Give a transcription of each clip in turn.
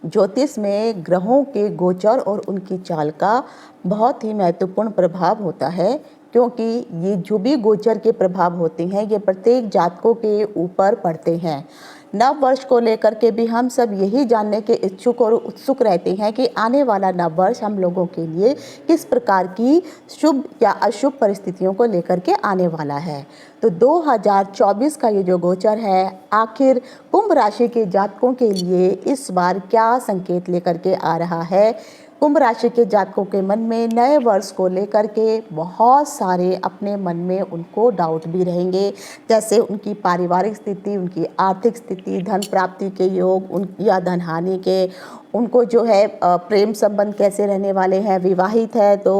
ज्योतिष में ग्रहों के गोचर और उनकी चाल का बहुत ही महत्वपूर्ण प्रभाव होता है, क्योंकि ये जो भी गोचर के प्रभाव होते हैं ये प्रत्येक जातकों के ऊपर पड़ते हैं। नव वर्ष को लेकर के भी हम सब यही जानने के इच्छुक और उत्सुक रहते हैं कि आने वाला नव वर्ष हम लोगों के लिए किस प्रकार की शुभ या अशुभ परिस्थितियों को लेकर के आने वाला है। तो 2024 का ये जो गोचर है, आखिर कुंभ राशि के जातकों के लिए इस बार क्या संकेत लेकर के आ रहा है। कुंभ राशि के जातकों के मन में नए वर्ष को लेकर के बहुत सारे अपने मन में उनको डाउट भी रहेंगे, जैसे उनकी पारिवारिक स्थिति, उनकी आर्थिक स्थिति, धन प्राप्ति के योग या धन हानि के, उनको जो है प्रेम संबंध कैसे रहने वाले हैं, विवाहित है तो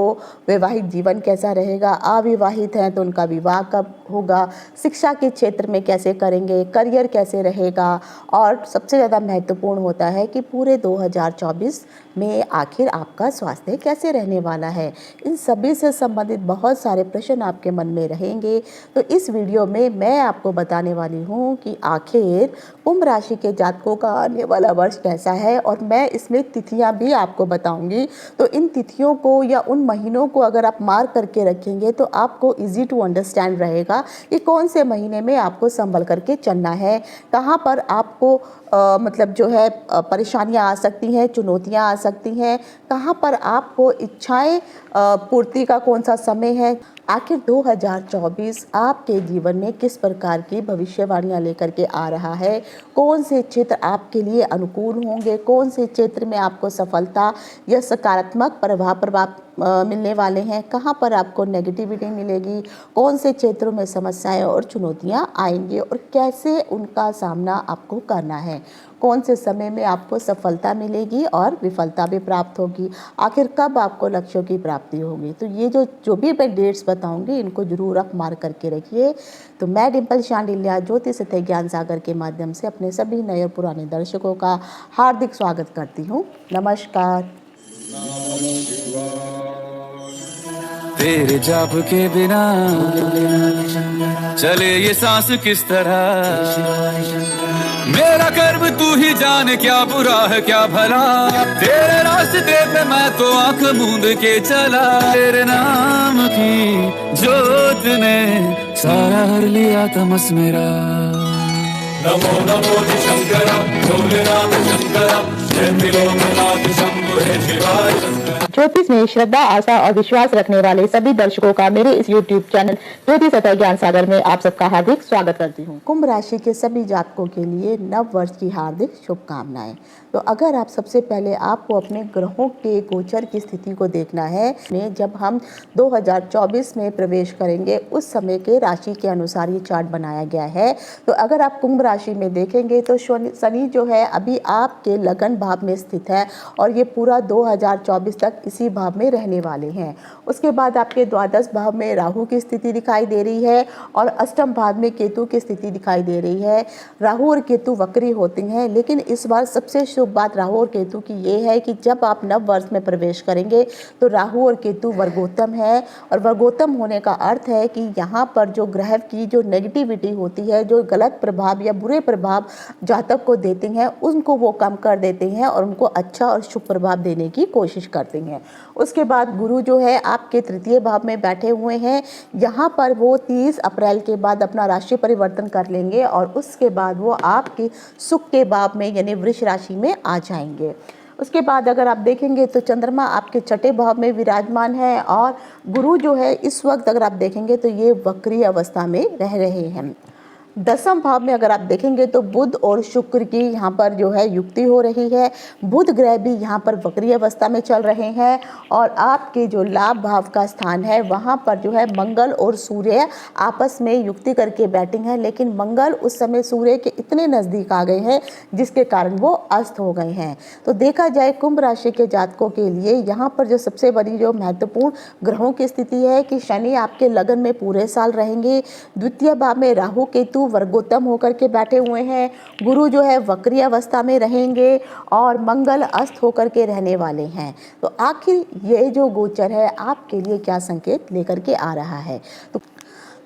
वैवाहिक जीवन कैसा रहेगा, अविवाहित हैं तो उनका विवाह कब होगा, शिक्षा के क्षेत्र में कैसे करेंगे, करियर कैसे रहेगा, और सबसे ज़्यादा महत्वपूर्ण होता है कि पूरे 2024 में आखिर आपका स्वास्थ्य कैसे रहने वाला है। इन सभी से संबंधित बहुत सारे प्रश्न आपके मन में रहेंगे। तो इस वीडियो में मैं आपको बताने वाली हूँ कि आखिर कुंभ राशि के जातकों का आने वाला वर्ष कैसा है, और मैं इसमें तिथियां भी आपको बताऊंगी। तो इन तिथियों को या उन महीनों को अगर आप मार्क करके रखेंगे तो आपको इजी टू अंडरस्टैंड रहेगा कि कौन से महीने में आपको संभल करके चलना है, कहाँ पर आपको मतलब जो है परेशानियां आ सकती हैं, चुनौतियां आ सकती हैं, कहाँ पर आपको इच्छाएं पूर्ति का कौन सा समय है। आखिर 2024 आपके जीवन में किस प्रकार की भविष्यवाणियां लेकर के आ रहा है, कौन से क्षेत्र आपके लिए अनुकूल होंगे, कौन से क्षेत्र में आपको सफलता या सकारात्मक प्रभाव मिलने वाले हैं, कहाँ पर आपको नेगेटिविटी मिलेगी, कौन से क्षेत्रों में समस्याएं और चुनौतियां आएंगी और कैसे उनका सामना आपको करना है, कौन से समय में आपको सफलता मिलेगी और विफलता भी प्राप्त होगी, आखिर कब आपको लक्ष्यों की प्राप्ति होगी। तो ये जो भी मैं डेट्स बताऊंगी इनको जरूर आप मार्क करके रखिए। तो मैं डिम्पल शांडिल्या ज्योतिष सत्य ज्ञान सागर के माध्यम से अपने सभी नए और पुराने दर्शकों का हार्दिक स्वागत करती हूँ। नमस्कार। तेरे जाप के बिना चले ये सांस किस तरह, मेरा कर्म तू ही जाने क्या बुरा है क्या भला, तेरे रास्ते पे मैं तो आंख मूंद के चला, तेरे नाम की जोत ने सारा हर लिया तमस मेरा। नमो नमो शंकरा भोलेनाथ शंकरा, जय त्रिलोकनाथ शंभो हे शिवाय शंकरा। ज्योतिष में श्रद्धा, आस्था और विश्वास रखने वाले सभी दर्शकों का मेरे इस YouTube चैनल ज्योतिष सत्य ज्ञान सागर में आप सबका हार्दिक स्वागत करती हूँ। कुंभ राशि के सभी जातकों के लिए नव वर्ष की हार्दिक शुभकामनाएं। तो अगर आप सबसे पहले आपको अपने ग्रहों के गोचर की स्थिति को देखना है, जब हम 2024 में प्रवेश करेंगे उस समय के राशि के अनुसार ये चार्ट बनाया गया है। तो अगर आप कुंभ राशि में देखेंगे तो शनि जो है अभी आपके लगन भाव में स्थित है और ये पूरा 2024 तक इसी भाव में रहने वाले हैं। उसके बाद आपके द्वादश भाव में राहु की स्थिति दिखाई दे रही है और अष्टम भाव में केतु की स्थिति दिखाई दे रही है। राहु और केतु वक्री होते हैं, लेकिन इस बार सबसे शुभ बात राहु और केतु की ये है कि जब आप नव वर्ष में प्रवेश करेंगे तो राहु और केतु वर्गोत्तम है, और वर्गोत्तम होने का अर्थ है कि यहाँ पर जो ग्रह की जो नेगेटिविटी होती है, जो गलत प्रभाव या बुरे प्रभाव जातक को देते हैं, उनको वो कम कर देते हैं और उनको अच्छा और शुभ प्रभाव देने की कोशिश करते हैं। उसके बाद गुरु जो है आपके तृतीय भाव में बैठे हुए हैं, यहाँ पर वो 30 अप्रैल के बाद अपना राशि परिवर्तन कर लेंगे और उसके बाद वो आपके सुख के भाव में यानी वृष राशि में आ जाएंगे। उसके बाद अगर आप देखेंगे तो चंद्रमा आपके छठे भाव में विराजमान है और गुरु जो है इस वक्त अगर आप देखेंगे तो ये वक्री अवस्था में रह रहे हैं। दसम भाव में अगर आप देखेंगे तो बुध और शुक्र की यहाँ पर जो है युक्ति हो रही है। बुध ग्रह भी यहाँ पर वक्री अवस्था में चल रहे हैं और आपके जो लाभ भाव का स्थान है वहाँ पर जो है मंगल और सूर्य आपस में युक्ति करके बैठे हैं, लेकिन मंगल उस समय सूर्य के इतने नज़दीक आ गए हैं जिसके कारण वो अस्त हो गए हैं। तो देखा जाए कुंभ राशि के जातकों के लिए यहाँ पर जो सबसे बड़ी जो महत्वपूर्ण ग्रहों की स्थिति है कि शनि आपके लगन में पूरे साल रहेंगे, द्वितीय भाव में राहु केतु वर्गोत्तम होकर के बैठे हुए हैं, गुरु जो है वक्री अवस्था में रहेंगे और मंगल अस्त होकर के रहने वाले हैं। तो आखिर ये जो गोचर है आपके लिए क्या संकेत लेकर के आ रहा है।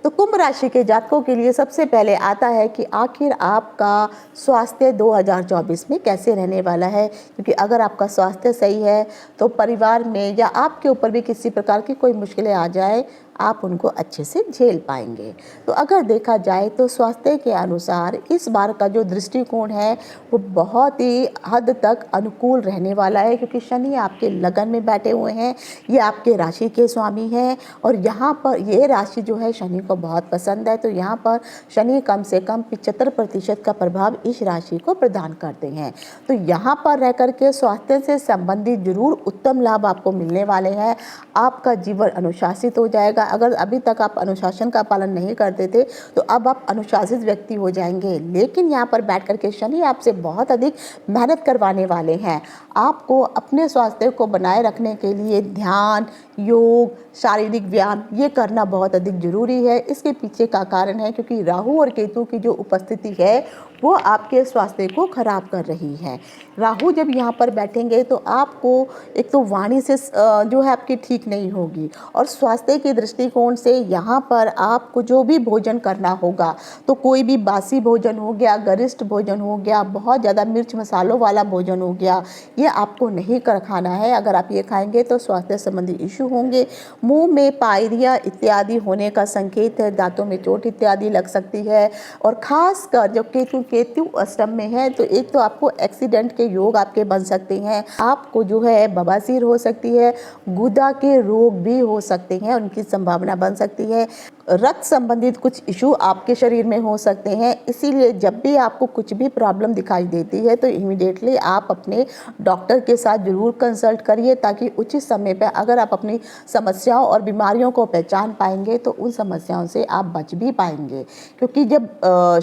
तो कुंभ राशि के जातकों के लिए सबसे पहले आता है कि आखिर आपका स्वास्थ्य 2024 में कैसे रहने वाला है, क्योंकि अगर आपका स्वास्थ्य सही है तो परिवार में या आपके ऊपर भी किसी प्रकार की कोई मुश्किलें आ जाए आप उनको अच्छे से झेल पाएंगे। तो अगर देखा जाए तो स्वास्थ्य के अनुसार इस बार का जो दृष्टिकोण है वो बहुत ही हद तक अनुकूल रहने वाला है, क्योंकि शनि आपके लगन में बैठे हुए हैं, ये आपके राशि के स्वामी हैं और यहाँ पर ये राशि जो है शनि को बहुत पसंद है। तो यहाँ पर शनि कम से कम 75% का प्रभाव इस राशि को प्रदान करते हैं। तो यहाँ पर रह करके स्वास्थ्य से संबंधित जरूर उत्तम लाभ आपको मिलने वाले हैं। आपका जीवन अनुशासित हो जाएगा। अगर अभी तक आप अनुशासन का पालन नहीं करते थे तो अब आप अनुशासित व्यक्ति हो जाएंगे। लेकिन यहाँ पर बैठ करके शनि आपसे बहुत अधिक मेहनत करवाने वाले हैं। आपको अपने स्वास्थ्य को बनाए रखने के लिए ध्यान, योग, शारीरिक व्यायाम ये करना बहुत अधिक जरूरी है। इसके पीछे का कारण है क्योंकि राहु और केतु की जो उपस्थिति है वो आपके स्वास्थ्य को खराब कर रही है। राहु जब यहाँ पर बैठेंगे तो आपको एक तो वाणी से जो है आपकी ठीक नहीं होगी, और स्वास्थ्य के दृष्टिकोण से यहाँ पर आपको जो भी भोजन करना होगा तो कोई भी बासी भोजन हो गया, गरिष्ठ भोजन हो गया, बहुत ज़्यादा मिर्च मसालों वाला भोजन हो गया, ये आपको नहीं कर खाना है। अगर आप ये खाएंगे तो स्वास्थ्य संबंधी इशू होंगे। मुंह में पायरिया इत्यादि होने का संकेत है, दांतों में चोट इत्यादि लग सकती है। और खासकर जब केतु अष्टम में है तो एक तो आपको एक्सीडेंट के योग आपके बन सकते हैं, आपको जो है बवासीर हो सकती है, गुदा के रोग भी हो सकते हैं, उनकी संभावना बन सकती है। रक्त संबंधित कुछ इशू आपके शरीर में हो सकते हैं। इसीलिए जब भी आपको कुछ भी प्रॉब्लम दिखाई देती है तो इमीडिएटली आप अपने डॉक्टर के साथ जरूर कंसल्ट करिए, ताकि उचित समय पर अगर आप अपनी समस्याओं और बीमारियों को पहचान पाएंगे तो उन समस्याओं से आप बच भी पाएंगे। क्योंकि जब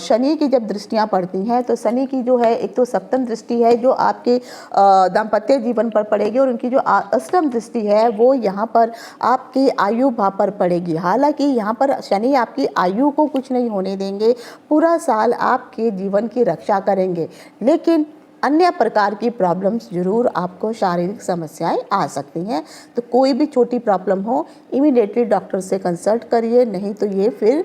शनि की जब दृष्टियाँ पड़ती हैं तो शनि की जो है एक तो सप्तम दृष्टि है जो आपके दाम्पत्य जीवन पर पड़ेगी, और उनकी जो अष्टम दृष्टि है वो यहाँ पर आपकी आयु भाव पर पड़ेगी। हालांकि यहाँ पर शनि आपकी आयु को कुछ नहीं होने देंगे, पूरा साल आपके जीवन की रक्षा करेंगे, लेकिन अन्य प्रकार की प्रॉब्लम्स जरूर आपको शारीरिक समस्याएं आ सकती हैं। तो कोई भी छोटी प्रॉब्लम हो इमीडिएटली डॉक्टर से कंसल्ट करिए, नहीं तो ये फिर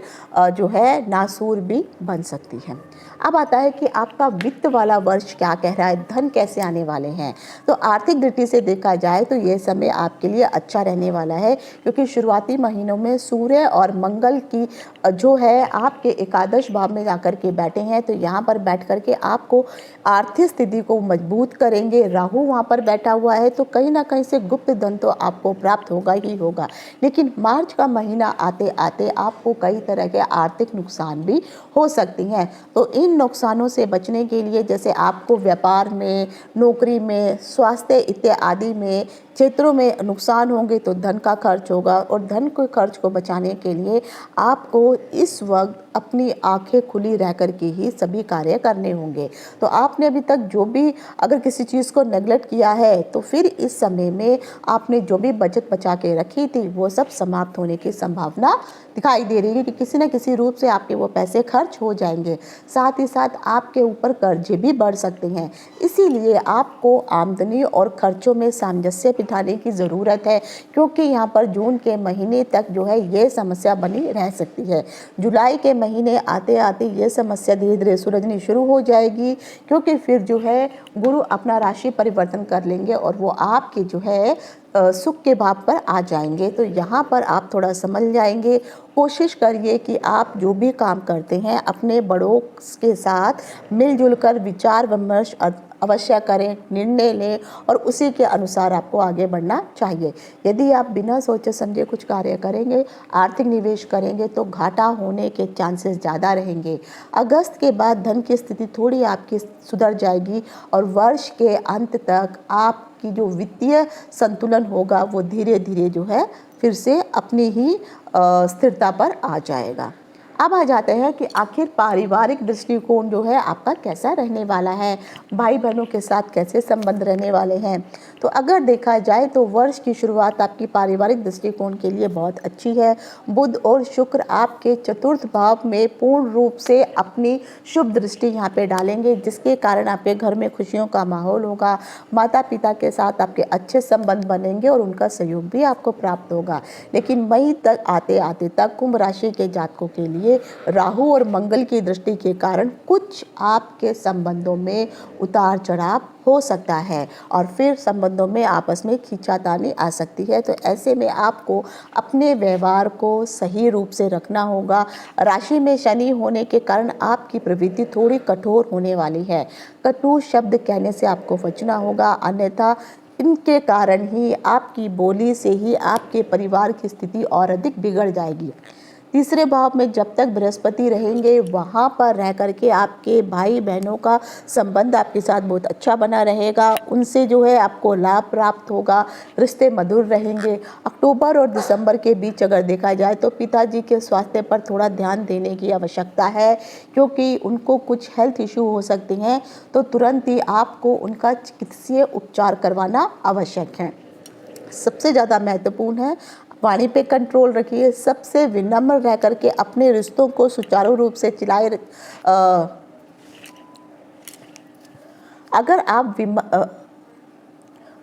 जो है नासूर भी बन सकती है। अब आता है कि आपका वित्त वाला वर्ष क्या कह रहा है, धन कैसे आने वाले हैं। तो आर्थिक दृष्टि से देखा जाए तो ये समय आपके लिए अच्छा रहने वाला है, क्योंकि शुरुआती महीनों में सूर्य और मंगल की जो है आपके एकादश भाव में जाकर के बैठे हैं। तो यहाँ पर बैठ करके आपको आर्थिक स्थिति को मजबूत करेंगे। राहु वहाँ पर बैठा हुआ है तो कहीं ना कहीं से गुप्त धन तो आपको प्राप्त होगा ही होगा, लेकिन मार्च का महीना आते आते आपको कई तरह के आर्थिक नुकसान भी हो सकती हैं। तो इन नुकसानों से बचने के लिए जैसे आपको व्यापार में, नौकरी में, स्वास्थ्य इत्यादि में क्षेत्रों में नुकसान होंगे तो धन का खर्च होगा, और धन के खर्च को बचाने के लिए आपको इस वक्त अपनी आंखें खुली रह कर के ही सभी कार्य करने होंगे। तो आपने अभी तक जो भी अगर किसी चीज़ को नेगलेक्ट किया है तो फिर इस समय में आपने जो भी बचत बचा के रखी थी वो सब समाप्त होने की संभावना दिखाई दे रही है कि किसी न किसी रूप से आपके वो पैसे खर्च हो जाएंगे। साथ ही साथ आपके ऊपर कर्जे भी बढ़ सकते हैं, इसीलिए आपको आमदनी और खर्चों में सामंजस्य बिठाने की ज़रूरत है, क्योंकि यहाँ पर जून के महीने तक जो है ये समस्या बनी रह सकती है। जुलाई के महीने आते आते ये समस्या धीरे धीरे सुलझनी शुरू हो जाएगी, क्योंकि फिर जो है गुरु अपना राशि परिवर्तन कर लेंगे और वो आपके जो है सुख के भाव पर आ जाएंगे। तो यहाँ पर आप थोड़ा समझ जाएंगे। कोशिश करिए कि आप जो भी काम करते हैं अपने बड़ों के साथ मिलजुल कर विचार विमर्श अवश्य करें, निर्णय लें और उसी के अनुसार आपको आगे बढ़ना चाहिए। यदि आप बिना सोचे समझे कुछ कार्य करेंगे, आर्थिक निवेश करेंगे तो घाटा होने के चांसेस ज़्यादा रहेंगे। अगस्त के बाद धन की स्थिति थोड़ी आपकी सुधर जाएगी और वर्ष के अंत तक आपकी जो वित्तीय संतुलन होगा वो धीरे धीरे जो है फिर से अपनी ही स्थिरता पर आ जाएगा। अब आ जाते हैं कि आखिर पारिवारिक दृष्टिकोण जो है आपका कैसा रहने वाला है, भाई बहनों के साथ कैसे संबंध रहने वाले हैं। तो अगर देखा जाए तो वर्ष की शुरुआत आपकी पारिवारिक दृष्टिकोण के लिए बहुत अच्छी है। बुध और शुक्र आपके चतुर्थ भाव में पूर्ण रूप से अपनी शुभ दृष्टि यहाँ पे डालेंगे, जिसके कारण आपके घर में खुशियों का माहौल होगा। माता पिता के साथ आपके अच्छे संबंध बनेंगे और उनका सहयोग भी आपको प्राप्त होगा। लेकिन मई तक आते आते तक कुंभ राशि के जातकों के लिए राहु और मंगल की दृष्टि के कारण कुछ आपके संबंधों में उतार चढ़ाव हो सकता है और फिर संबंधों में आपस में खींचातानी आ सकती है। तो ऐसे में आपको अपने व्यवहार को सही रूप से रखना होगा। राशि में शनि होने के कारण आपकी प्रवृत्ति थोड़ी कठोर होने वाली है। कटु शब्द कहने से आपको बचना होगा, अन्यथा इनके कारण ही आपकी बोली से ही आपके परिवार की स्थिति और अधिक बिगड़ जाएगी। तीसरे भाव में जब तक बृहस्पति रहेंगे वहाँ पर रह करके आपके भाई बहनों का संबंध आपके साथ बहुत अच्छा बना रहेगा। उनसे जो है आपको लाभ प्राप्त होगा, रिश्ते मधुर रहेंगे। अक्टूबर और दिसंबर के बीच अगर देखा जाए तो पिताजी के स्वास्थ्य पर थोड़ा ध्यान देने की आवश्यकता है, क्योंकि उनको कुछ हेल्थ इशू हो सकते हैं। तो तुरंत ही आपको उनका चिकित्सीय उपचार करवाना आवश्यक है। सबसे ज़्यादा महत्वपूर्ण है वाणी पे कंट्रोल रखिए, सबसे विनम्र रह करके अपने रिश्तों को सुचारू रूप से चलाए।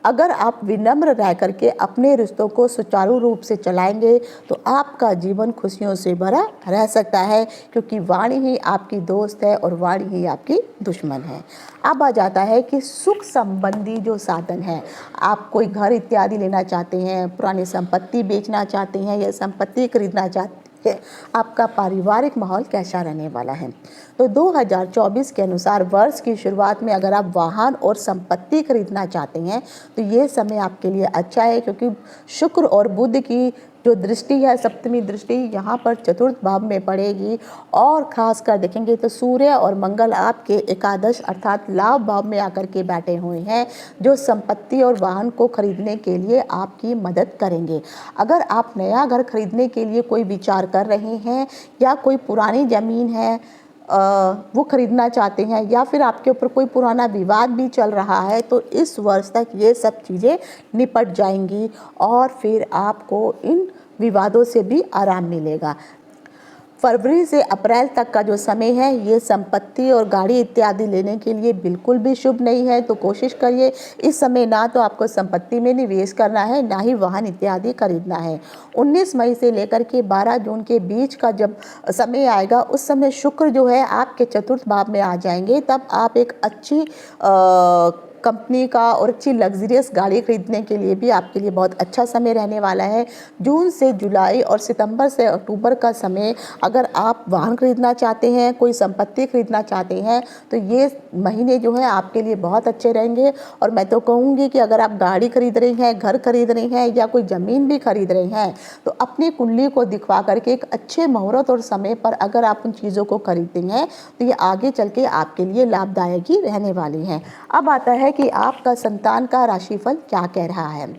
अगर आप विनम्र रह करके अपने रिश्तों को सुचारू रूप से चलाएंगे तो आपका जीवन खुशियों से भरा रह सकता है, क्योंकि वाणी ही आपकी दोस्त है और वाणी ही आपकी दुश्मन है। अब आ जाता है कि सुख संबंधी जो साधन है, आप कोई घर इत्यादि लेना चाहते हैं, पुरानी संपत्ति बेचना चाहते हैं या संपत्ति खरीदना चाहते हैं, आपका पारिवारिक माहौल कैसा रहने वाला है। तो 2024 के अनुसार वर्ष की शुरुआत में अगर आप वाहन और संपत्ति खरीदना चाहते हैं तो ये समय आपके लिए अच्छा है, क्योंकि शुक्र और बुध की जो दृष्टि है, सप्तमी दृष्टि यहाँ पर चतुर्थ भाव में पड़ेगी। और खासकर देखेंगे तो सूर्य और मंगल आपके एकादश अर्थात लाभ भाव में आकर के बैठे हुए हैं, जो संपत्ति और वाहन को खरीदने के लिए आपकी मदद करेंगे। अगर आप नया घर खरीदने के लिए कोई विचार कर रहे हैं या कोई पुरानी ज़मीन है वो खरीदना चाहते हैं या फिर आपके ऊपर कोई पुराना विवाद भी चल रहा है, तो इस वर्ष तक ये सब चीज़ें निपट जाएंगी और फिर आपको इन विवादों से भी आराम मिलेगा। फरवरी से अप्रैल तक का जो समय है ये संपत्ति और गाड़ी इत्यादि लेने के लिए बिल्कुल भी शुभ नहीं है। तो कोशिश करिए इस समय ना तो आपको संपत्ति में निवेश करना है, ना ही वाहन इत्यादि खरीदना है। 19 मई से लेकर के 12 जून के बीच का जब समय आएगा उस समय शुक्र जो है आपके चतुर्थ भाव में आ जाएंगे। तब आप एक अच्छी कंपनी का और अच्छी लग्जरियस गाड़ी खरीदने के लिए भी आपके लिए बहुत अच्छा समय रहने वाला है। जून से जुलाई और सितंबर से अक्टूबर का समय अगर आप वाहन खरीदना चाहते हैं, कोई संपत्ति खरीदना चाहते हैं, तो ये महीने जो है आपके लिए बहुत अच्छे रहेंगे। और मैं तो कहूँगी कि अगर आप गाड़ी खरीद रही हैं, घर खरीद रही हैं या कोई ज़मीन भी खरीद रही हैं, तो अपनी कुंडली को दिखवा करके एक अच्छे मुहूर्त और समय पर अगर आप उन चीज़ों को खरीदते हैं तो ये आगे चल के आपके लिए लाभदायक ही रहने वाली हैं। अब आता है कि आपका संतान का राशिफल क्या कह रहा है।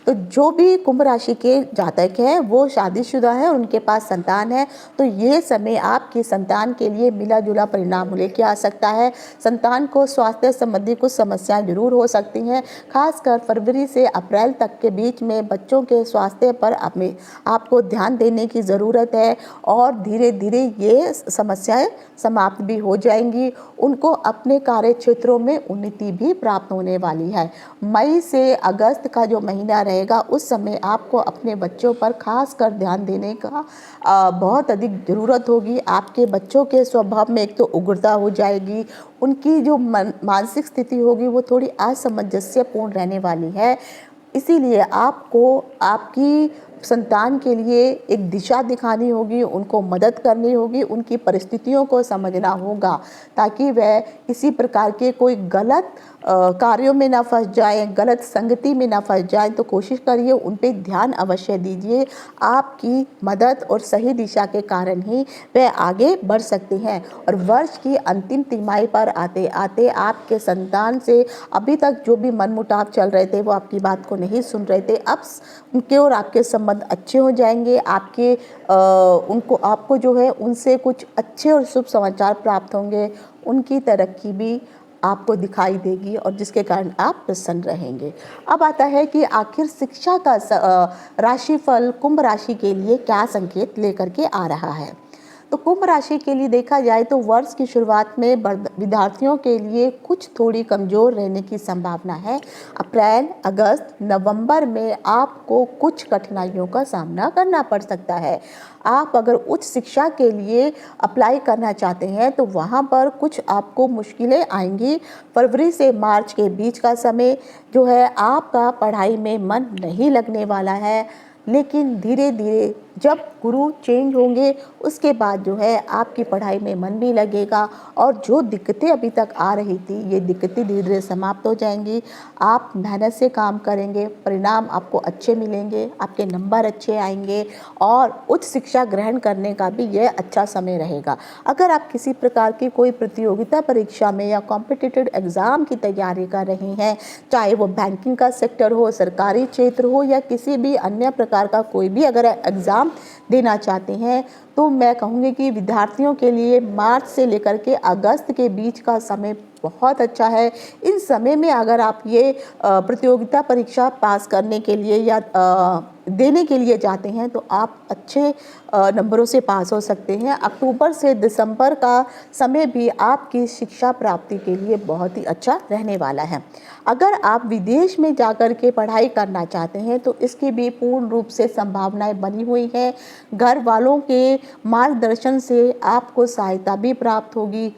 तो जो भी कुंभ राशि के जातक हैं वो शादीशुदा है और उनके पास संतान है, तो ये समय आपकी संतान के लिए मिला जुला परिणाम लेके आ सकता है। संतान को स्वास्थ्य संबंधी कुछ समस्याएं जरूर हो सकती हैं। खासकर फरवरी से अप्रैल तक के बीच में बच्चों के स्वास्थ्य पर आपको ध्यान देने की ज़रूरत है और धीरे धीरे ये समस्याएं समाप्त भी हो जाएंगी। उनको अपने कार्य क्षेत्रों में उन्नति भी प्राप्त होने वाली है। मई से अगस्त का जो महीना रहेगा उस समय आपको अपने बच्चों पर खास कर ध्यान देने का बहुत अधिक ज़रूरत होगी। आपके बच्चों के स्वभाव में एक तो उग्रता हो जाएगी, उनकी जो मानसिक स्थिति होगी वो थोड़ी असामंजस्यपूर्ण रहने वाली है। इसीलिए आपको आपकी संतान के लिए एक दिशा दिखानी होगी, उनको मदद करनी होगी, उनकी परिस्थितियों को समझना होगा ताकि वह किसी प्रकार के कोई गलत कार्यों में ना फंस जाए, गलत संगति में ना फंस जाए। तो कोशिश करिए उन पे ध्यान अवश्य दीजिए। आपकी मदद और सही दिशा के कारण ही वह आगे बढ़ सकते हैं। और वर्ष की अंतिम तिमाही पर आते आते आपके संतान से अभी तक जो भी मनमुटाव चल रहे थे, वो आपकी बात को नहीं सुन रहे थे, अब उनके और आपके संबंध संबंध अच्छे हो जाएंगे। आपको जो है उनसे कुछ अच्छे और शुभ समाचार प्राप्त होंगे। उनकी तरक्की भी आपको दिखाई देगी और जिसके कारण आप प्रसन्न रहेंगे। अब आता है कि आखिर शिक्षा का राशिफल कुंभ राशि के लिए क्या संकेत लेकर के आ रहा है। तो कुंभ राशि के लिए देखा जाए तो वर्ष की शुरुआत में विद्यार्थियों के लिए कुछ थोड़ी कमजोर रहने की संभावना है। अप्रैल, अगस्त, नवंबर में आपको कुछ कठिनाइयों का सामना करना पड़ सकता है। आप अगर उच्च शिक्षा के लिए अप्लाई करना चाहते हैं तो वहाँ पर कुछ आपको मुश्किलें आएंगी। फरवरी से मार्च के बीच का समय जो है आपका पढ़ाई में मन नहीं लगने वाला है, लेकिन धीरे धीरे जब गुरु चेंज होंगे उसके बाद जो है आपकी पढ़ाई में मन भी लगेगा और जो दिक्कतें अभी तक आ रही थी ये दिक्कतें धीरे धीरे समाप्त हो जाएंगी। आप मेहनत से काम करेंगे, परिणाम आपको अच्छे मिलेंगे, आपके नंबर अच्छे आएंगे और उच्च शिक्षा ग्रहण करने का भी यह अच्छा समय रहेगा। अगर आप किसी प्रकार की कोई प्रतियोगिता परीक्षा में या कॉम्पिटिटिव एग्ज़ाम की तैयारी कर रही हैं, चाहे वो बैंकिंग का सेक्टर हो, सरकारी क्षेत्र हो या किसी भी अन्य प्रकार का कोई भी अगर एग्ज़ाम देना चाहते हैं, तो मैं कहूँगी कि विद्यार्थियों के लिए मार्च से लेकर के अगस्त के बीच का समय बहुत अच्छा है। इन समय में अगर आप ये प्रतियोगिता परीक्षा पास करने के लिए या देने के लिए जाते हैं तो आप अच्छे नंबरों से पास हो सकते हैं। अक्टूबर से दिसंबर का समय भी आपकी शिक्षा प्राप्ति के लिए बहुत ही अच्छा रहने वाला है। अगर आप विदेश में जाकर के पढ़ाई करना चाहते हैं तो इसकी भी पूर्ण रूप से संभावनाएं बनी हुई हैं। घर वालों के मार्गदर्शन से आपको सहायता भी प्राप्त होगी,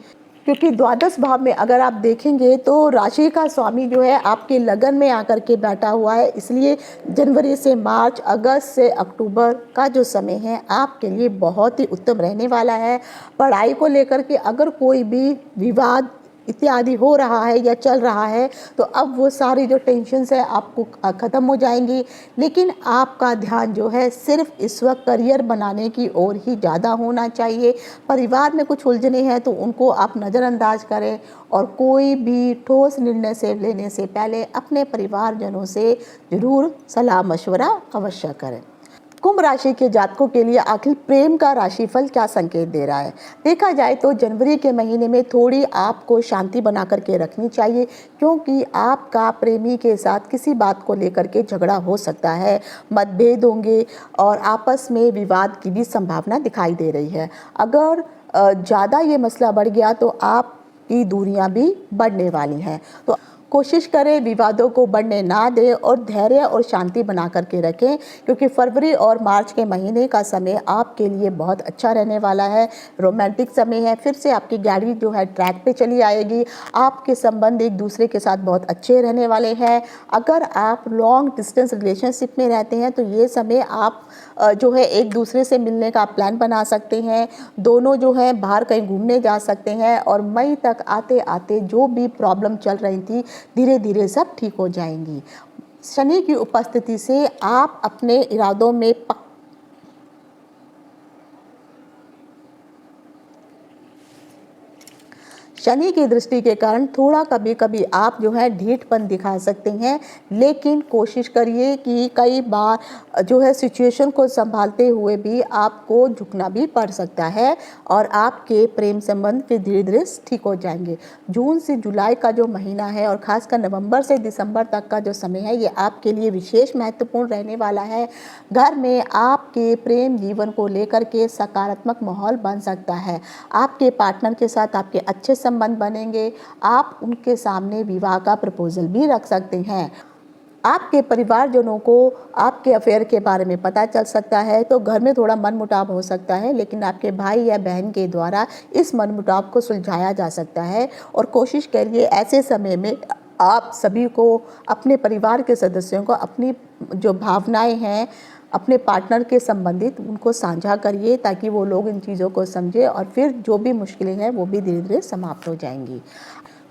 क्योंकि द्वादश भाव में अगर आप देखेंगे तो राशि का स्वामी जो है आपके लगन में आकर के बैठा हुआ है। इसलिए जनवरी से मार्च, अगस्त से अक्टूबर का जो समय है आपके लिए बहुत ही उत्तम रहने वाला है। पढ़ाई को लेकर के अगर कोई भी विवाद इत्यादि हो रहा है या चल रहा है तो अब वो सारी जो टेंशन्स है आपको ख़त्म हो जाएंगी, लेकिन आपका ध्यान जो है सिर्फ इस वक्त करियर बनाने की ओर ही ज़्यादा होना चाहिए। परिवार में कुछ उलझने हैं तो उनको आप नज़रअंदाज करें और कोई भी ठोस निर्णय से लेने से पहले अपने परिवारजनों से ज़रूर सलाह मशवरा अवश्य करें। कुंभ राशि के जातकों के लिए आखिर प्रेम का राशिफल क्या संकेत दे रहा है। देखा जाए तो जनवरी के महीने में थोड़ी आपको शांति बना करके रखनी चाहिए, क्योंकि आपका प्रेमी के साथ किसी बात को लेकर के झगड़ा हो सकता है, मतभेद होंगे और आपस में विवाद की भी संभावना दिखाई दे रही है। अगर ज़्यादा ये मसला बढ़ गया तो आपकी दूरियां भी बढ़ने वाली हैं। तो कोशिश करें विवादों को बढ़ने ना दें और धैर्य और शांति बना करके रखें, क्योंकि फरवरी और मार्च के महीने का समय आपके लिए बहुत अच्छा रहने वाला है। रोमांटिक समय है, फिर से आपकी गाड़ी जो है ट्रैक पे चली आएगी। आपके संबंध एक दूसरे के साथ बहुत अच्छे रहने वाले हैं। अगर आप लॉन्ग डिस्टेंस रिलेशनशिप में रहते हैं तो ये समय आप जो है एक दूसरे से मिलने का प्लान बना सकते हैं। दोनों जो है बाहर कहीं घूमने जा सकते हैं और मई तक आते आते जो भी प्रॉब्लम चल रही थी धीरे धीरे सब ठीक हो जाएंगी। शनि की उपस्थिति से आप अपने इरादों में शनि की दृष्टि के कारण थोड़ा कभी कभी आप जो है ढीठपन दिखा सकते हैं, लेकिन कोशिश करिए कि कई बार जो है सिचुएशन को संभालते हुए भी आपको झुकना भी पड़ सकता है और आपके प्रेम संबंध फिर धीरे धीरे ठीक हो जाएंगे। जून से जुलाई का जो महीना है और खासकर नवंबर से दिसंबर तक का जो समय है ये आपके लिए विशेष महत्वपूर्ण रहने वाला है। घर में आपके प्रेम जीवन को लेकर के सकारात्मक माहौल बन सकता है। आपके पार्टनर के साथ आपके अच्छे संबंध बनेंगे। आप उनके सामने विवाह का प्रपोजल भी रख सकते हैं। आपके परिवारजनों को आपके अफेयर के बारे में पता चल सकता है तो घर में थोड़ा मनमुटाव हो सकता है, लेकिन आपके भाई या बहन के द्वारा इस मनमुटाव को सुलझाया जा सकता है। और कोशिश करिए ऐसे समय में आप सभी को, अपने परिवार के सदस्यों को अपनी जो भावनाएं हैं अपने पार्टनर के संबंधित उनको साझा करिए, ताकि वो लोग इन चीज़ों को समझे और फिर जो भी मुश्किलें हैं वो भी धीरे धीरे समाप्त हो जाएंगी।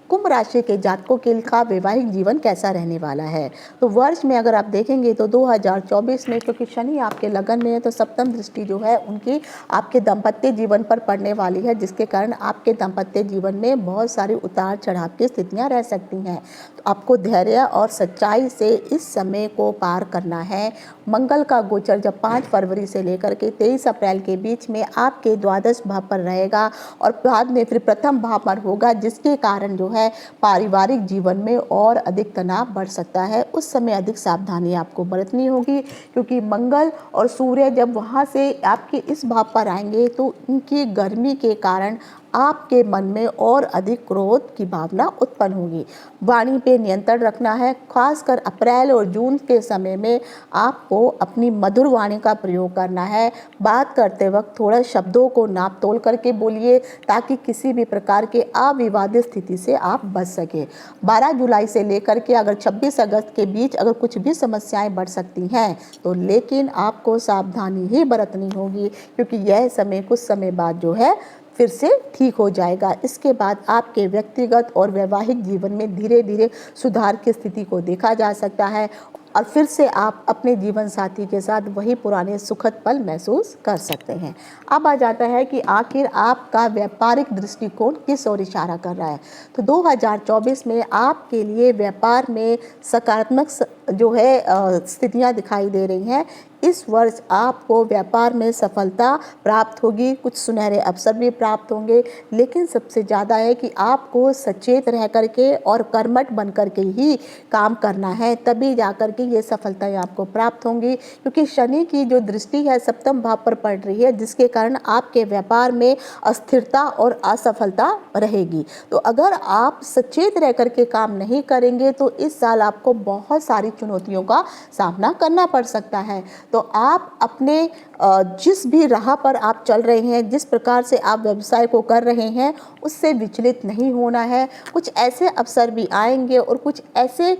कुंभ राशि के जातकों के का वैवाहिक जीवन कैसा रहने वाला है। तो वर्ष में अगर आप देखेंगे तो 2024 में, क्योंकि शनि आपके लगन में है, तो सप्तम दृष्टि जो है उनकी आपके दाम्पत्य जीवन पर पड़ने वाली है, जिसके कारण आपके दाम्पत्य जीवन में बहुत सारी उतार चढ़ाव की स्थितियां रह सकती हैं। तो आपको धैर्य और सच्चाई से इस समय को पार करना है। मंगल का गोचर जब 5 फरवरी से लेकर के 23 अप्रैल के बीच में आपके द्वादश भाव पर रहेगा और बाद में फिर प्रथम भाव पर होगा, जिसके कारण जो है पारिवारिक जीवन में और अधिक तनाव बढ़ सकता है। उस समय अधिक सावधानी आपको बरतनी होगी, क्योंकि मंगल और सूर्य जब वहाँ से आपके इस भाव पर आएंगे तो उनकी गर्मी के कारण आपके मन में और अधिक क्रोध की भावना उत्पन्न होगी। वाणी पे नियंत्रण रखना है। खासकर अप्रैल और जून के समय में आपको अपनी मधुर वाणी का प्रयोग करना है। बात करते वक्त थोड़ा शब्दों को नाप तोल करके बोलिए, ताकि किसी भी प्रकार के अविवादित स्थिति से आप बच सके। 12 जुलाई से लेकर के अगर 26 अगस्त के बीच अगर कुछ भी समस्याएं बढ़ सकती हैं, तो लेकिन आपको सावधानी ही बरतनी होगी, क्योंकि यह समय कुछ समय बाद जो है फिर से ठीक हो जाएगा। इसके बाद आपके व्यक्तिगत और वैवाहिक जीवन में धीरे धीरे सुधार की स्थिति को देखा जा सकता है और फिर से आप अपने जीवन साथी के साथ वही पुराने सुखद पल महसूस कर सकते हैं। अब आ जाता है कि आखिर आपका व्यापारिक दृष्टिकोण किस ओर इशारा कर रहा है। तो 2024 में आपके लिए व्यापार में सकारात्मक जो है स्थितियां दिखाई दे रही हैं। इस वर्ष आपको व्यापार में सफलता प्राप्त होगी, कुछ सुनहरे अवसर भी प्राप्त होंगे, लेकिन सबसे ज़्यादा है कि आपको सचेत रह करके और कर्मठ बन करके ही काम करना है, तभी जा कर के ये सफलताएं आपको प्राप्त होंगी। क्योंकि शनि की जो दृष्टि है सप्तम भाव पर पड़ रही है, जिसके कारण आपके व्यापार में अस्थिरता और असफलता रहेगी। तो अगर आप सचेत रह करके काम नहीं करेंगे तो इस साल आपको बहुत सारी चुनौतियों का सामना करना पड़ सकता है। तो आप अपने जिस भी राह पर आप चल रहे हैं, जिस प्रकार से आप व्यवसाय को कर रहे हैं, उससे विचलित नहीं होना है। कुछ ऐसे अवसर भी आएंगे और कुछ ऐसे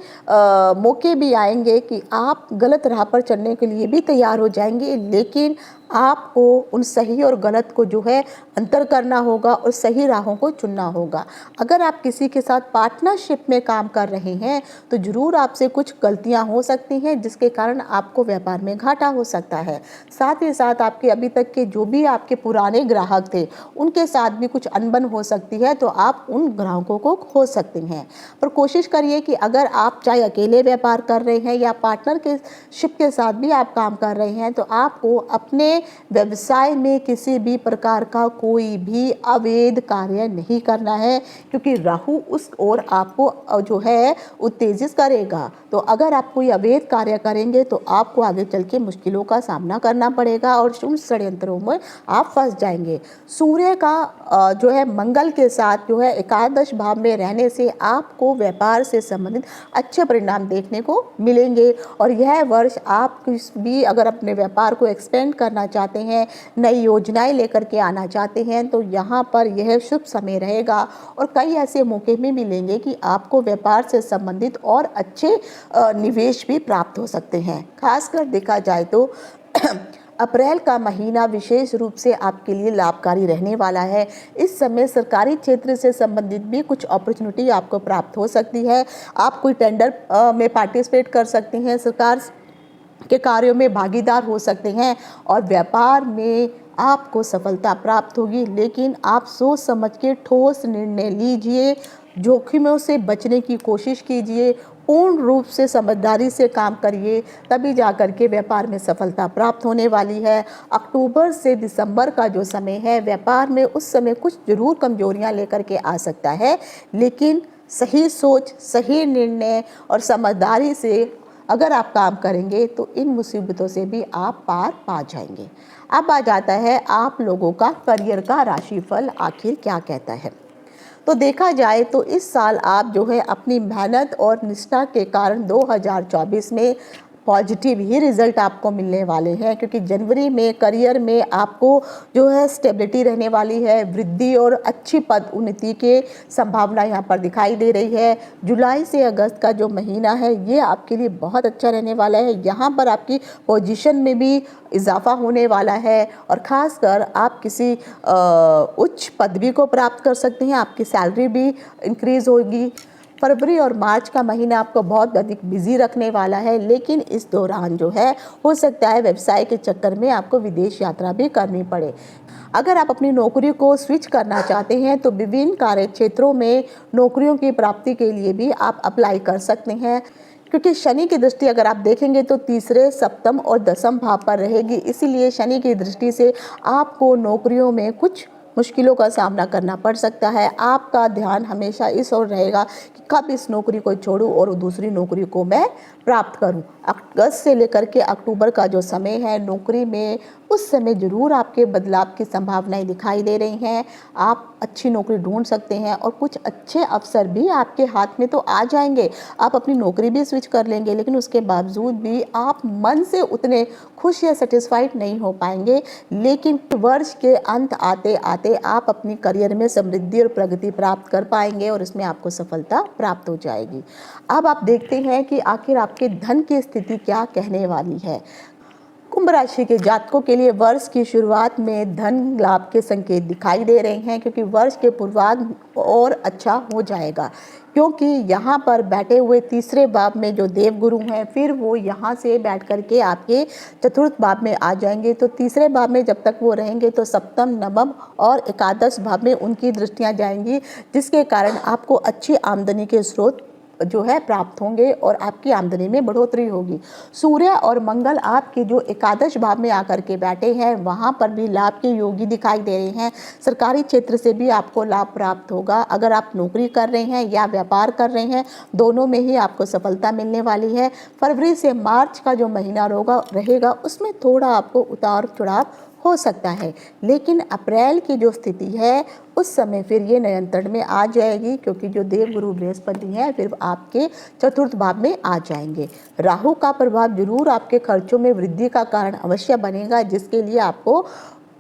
मौके भी आएंगे कि आप गलत राह पर चलने के लिए भी तैयार हो जाएंगे, लेकिन आपको उन सही और गलत को जो है अंतर करना होगा और सही राहों को चुनना होगा। अगर आप किसी के साथ पार्टनरशिप में काम कर रहे हैं तो ज़रूर आपसे कुछ गलतियां हो सकती हैं, जिसके कारण आपको व्यापार में घाटा हो सकता है। साथ ही साथ आपके अभी तक के जो भी आपके पुराने ग्राहक थे, उनके साथ भी कुछ अनबन हो सकती है, तो आप उन ग्राहकों को खो सकते हैं। पर कोशिश करिए कि अगर आप चाहे अकेले व्यापार कर रहे हैं या पार्टनर के शिप के साथ भी आप काम कर रहे हैं, तो आपको अपने व्यवसाय में किसी भी प्रकार का कोई भी अवैध कार्य नहीं करना है, क्योंकि राहु उस ओर आपको जो है उत्तेजित करेगा। तो अगर आप कोई अवैध कार्य करेंगे तो आपको आगे चल के मुश्किलों का सामना करना पड़ेगा और उन षड्यंत्रों में आप फंस जाएंगे। सूर्य का जो है मंगल के साथ जो है एकादश भाव में रहने से आपको व्यापार से संबंधित अच्छे परिणाम देखने को मिलेंगे। और यह वर्ष आप किस भी अगर अपने व्यापार को एक्सपेंड करना चाहते हैं, नई योजनाएं लेकर के आना चाहते हैं, तो यहाँ पर यह शुभ समय रहेगा और कई ऐसे मौके भी मिलेंगे कि आपको व्यापार से संबंधित और अच्छे निवेश भी प्राप्त हो सकते हैं। खासकर देखा जाए तो अप्रैल का महीना विशेष रूप से आपके लिए लाभकारी रहने वाला है। इस समय सरकारी क्षेत्र से संबंधित भी कुछ अपॉर्चुनिटी आपको प्राप्त हो सकती है। आप कोई टेंडर में पार्टिसिपेट कर सकते हैं, सरकार के कार्यों में भागीदार हो सकते हैं और व्यापार में आपको सफलता प्राप्त होगी। लेकिन आप सोच समझ के ठोस निर्णय लीजिए, जोखिमों से बचने की कोशिश कीजिए, पूर्ण रूप से समझदारी से काम करिए, तभी जाकर के व्यापार में सफलता प्राप्त होने वाली है। अक्टूबर से दिसंबर का जो समय है, व्यापार में उस समय कुछ जरूर कमजोरियां लेकर के आ सकता है, लेकिन सही सोच, सही निर्णय और समझदारी से अगर आप काम करेंगे तो इन मुसीबतों से भी आप पार पा जाएंगे। अब आ जाता है आप लोगों का करियर का राशिफल आखिर क्या कहता है। तो देखा जाए तो इस साल आप जो है अपनी मेहनत और निष्ठा के कारण 2024 में पॉजिटिव ही रिजल्ट आपको मिलने वाले हैं, क्योंकि जनवरी में करियर में आपको जो है स्टेबिलिटी रहने वाली है, वृद्धि और अच्छी पद उन्नति के संभावना यहाँ पर दिखाई दे रही है। जुलाई से अगस्त का जो महीना है ये आपके लिए बहुत अच्छा रहने वाला है। यहाँ पर आपकी पोजीशन में भी इजाफा होने वाला है और ख़ासकर आप किसी उच्च पदवी को प्राप्त कर सकते हैं, आपकी सैलरी भी इंक्रीज़ होगी। फरवरी और मार्च का महीना आपको बहुत अधिक बिजी रखने वाला है, लेकिन इस दौरान जो है हो सकता है व्यवसाय के चक्कर में आपको विदेश यात्रा भी करनी पड़े। अगर आप अपनी नौकरी को स्विच करना चाहते हैं तो विभिन्न कार्य क्षेत्रों में नौकरियों की प्राप्ति के लिए भी आप अप्लाई कर सकते हैं, क्योंकि शनि की दृष्टि अगर आप देखेंगे तो तीसरे, सप्तम और दसम भाव पर रहेगी। इसीलिए शनि की दृष्टि से आपको नौकरियों में कुछ मुश्किलों का सामना करना पड़ सकता है। आपका ध्यान हमेशा इस ओर रहेगा कि कब इस नौकरी को छोड़ूं और दूसरी नौकरी को मैं प्राप्त करूं। अगस्त से लेकर के अक्टूबर का जो समय है नौकरी में, उस समय ज़रूर आपके बदलाव की संभावनाएं दिखाई दे रही हैं। आप अच्छी नौकरी ढूंढ सकते हैं और कुछ अच्छे अवसर भी आपके हाथ में तो आ जाएंगे। आप अपनी नौकरी भी स्विच कर लेंगे, लेकिन उसके बावजूद भी आप मन से उतने खुश या सेटिस्फाइड नहीं हो पाएंगे। लेकिन वर्ष के अंत आते आते आप अपनी करियर में समृद्धि और प्रगति प्राप्त कर पाएंगे और इसमें आपको सफलता प्राप्त हो जाएगी। अब आप देखते हैं कि आखिर आपके धन की स्थिति क्या कहने वाली है। कुंभ राशि के जातकों के लिए वर्ष की शुरुआत में धन लाभ के संकेत दिखाई दे रहे हैं, क्योंकि वर्ष के पूर्वार्ध और अच्छा हो जाएगा, क्योंकि यहाँ पर बैठे हुए तीसरे भाव में जो देवगुरु हैं फिर वो यहाँ से बैठ करके आपके चतुर्थ भाव में आ जाएंगे। तो तीसरे भाव में जब तक वो रहेंगे तो सप्तम, नवम और एकादश भाव में उनकी दृष्टियाँ जाएंगी, जिसके कारण आपको अच्छी आमदनी के स्रोत जो है प्राप्त होंगे और आपकी आमदनी में बढ़ोतरी होगी। सूर्य और मंगल आपके जो एकादश भाव में आकर के बैठे हैं वहाँ पर भी लाभ के योगी दिखाई दे रहे हैं। सरकारी क्षेत्र से भी आपको लाभ प्राप्त होगा। अगर आप नौकरी कर रहे हैं या व्यापार कर रहे हैं, दोनों में ही आपको सफलता मिलने वाली है। फरवरी से मार्च का जो महीना रहेगा उसमें थोड़ा आपको उतार चढ़ाव हो सकता है, लेकिन अप्रैल की जो स्थिति है उस समय फिर ये नियंत्रण में आ जाएगी, क्योंकि जो देवगुरु बृहस्पति हैं फिर आपके चतुर्थ भाव में आ जाएंगे। राहु का प्रभाव जरूर आपके खर्चों में वृद्धि का कारण अवश्य बनेगा, जिसके लिए आपको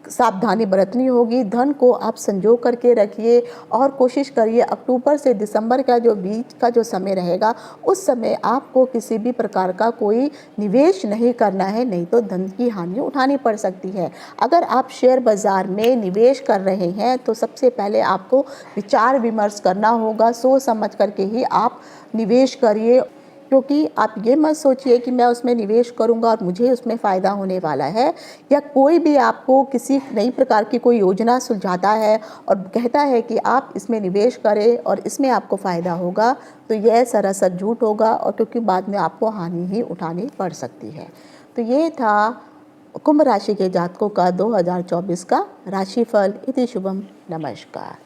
सावधानी बरतनी होगी। धन को आप संजो करके रखिए और कोशिश करिए अक्टूबर से दिसंबर का जो बीच का जो समय रहेगा उस समय आपको किसी भी प्रकार का कोई निवेश नहीं करना है, नहीं तो धन की हानि उठानी पड़ सकती है। अगर आप शेयर बाज़ार में निवेश कर रहे हैं तो सबसे पहले आपको विचार विमर्श करना होगा, सोच समझ करके ही आप निवेश करिए, क्योंकि आप ये मत सोचिए कि मैं उसमें निवेश करूंगा और मुझे उसमें फ़ायदा होने वाला है, या कोई भी आपको किसी नई प्रकार की कोई योजना सुलझाता है और कहता है कि आप इसमें निवेश करें और इसमें आपको फ़ायदा होगा, तो यह सरासर झूठ होगा, और क्योंकि बाद में आपको हानि ही उठानी पड़ सकती है। तो ये था कुंभ राशि के जातकों का 2024 का राशिफल। इति शुभम। नमस्कार।